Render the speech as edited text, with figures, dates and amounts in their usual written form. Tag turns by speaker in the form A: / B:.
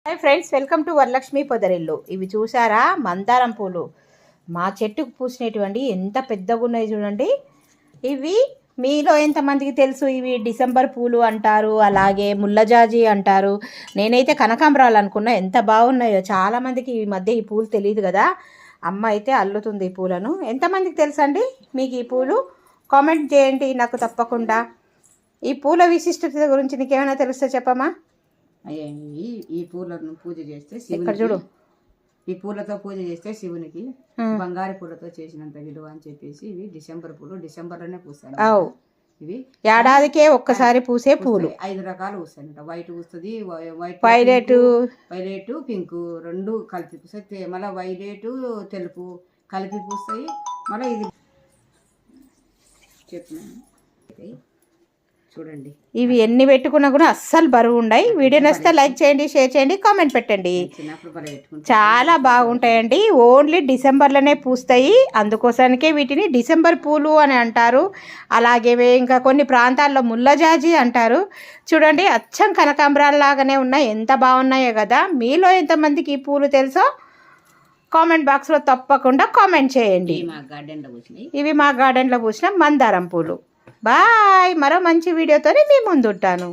A: Hi friends, welcome to Varalakshmi Podarillu. ఇవి చూసారా మందారం పూలు మా చెట్టుకు పూసినటువంటి ఎంత పెద్దగా ఉన్నాయి చూడండి. ఇవి మీలో ఎంతమందికి తెలుసు? ఇవి డిసెంబర్ పూలు అంటారు, అలాగే ముల్లజాజి అంటారు. నేనైతే కనకాంబరాలు అనుకున్నా. ఎంత బాగున్నాయో. చాలామందికి ఈ మధ్య ఈ పూలు తెలియదు కదా. అమ్మ అయితే అల్లుతుంది ఈ పూలను. ఎంతమందికి తెలుసండి మీకు ఈ పూలు? కామెంట్ చేయండి నాకు తప్పకుండా. ఈ పూల విశిష్టత గురించి నీకేమైనా తెలుస్తే చెప్పమ్మా.
B: ఈ పూలను పూజ చేస్తే శివునికి, చూడు, ఈ పూలతో పూజ చేస్తే శివునికి బంగారు పూలతో చేసినంత విలువ అని చెప్పేసి ఇవి డిసెంబర్ పూలు. డిసెంబర్లోనే పూస్తాయి. ఇవి ఏడాదికే ఒక్కసారి పూసే పూలు. 5 రకాలు పూస్తాయి. వైట్ పూస్తుంది, వైలెట్ పింక్ రెండు కలిపి పూస్తాయి. మళ్ళీ వైలెట్ తెలుపు కలిపి పూస్తాయి. మళ్ళీ ఇది చెప్పినాను చూడండి.
A: ఇవి ఎన్ని పెట్టుకున్నా కూడా అస్సలు బరువు ఉండయి. వీడియో నచ్చితే లైక్ చేయండి, షేర్ చేయండి, కామెంట్ పెట్టండి. చాలా బాగుంటాయండి. ఓన్లీ డిసెంబర్లోనే పూస్తాయి. అందుకోసానికే వీటిని డిసెంబర్ పూలు అని అంటారు. అలాగే ఇంకా కొన్ని ప్రాంతాల్లో ముల్లజాజి అంటారు. చూడండి, అచ్చం కనకాంబరాల్లాగానే ఉన్నాయి. ఎంత బాగున్నాయో కదా. మీలో ఎంతమందికి ఈ పూలు తెలుసో కామెంట్ బాక్స్లో తప్పకుండా కామెంట్ చేయండి. ఇవి మా గార్డెన్లో పూసిన మందారం పూలు. బాయ్. మరో మంచి వీడియోతోనే మీ ముందుంటాను.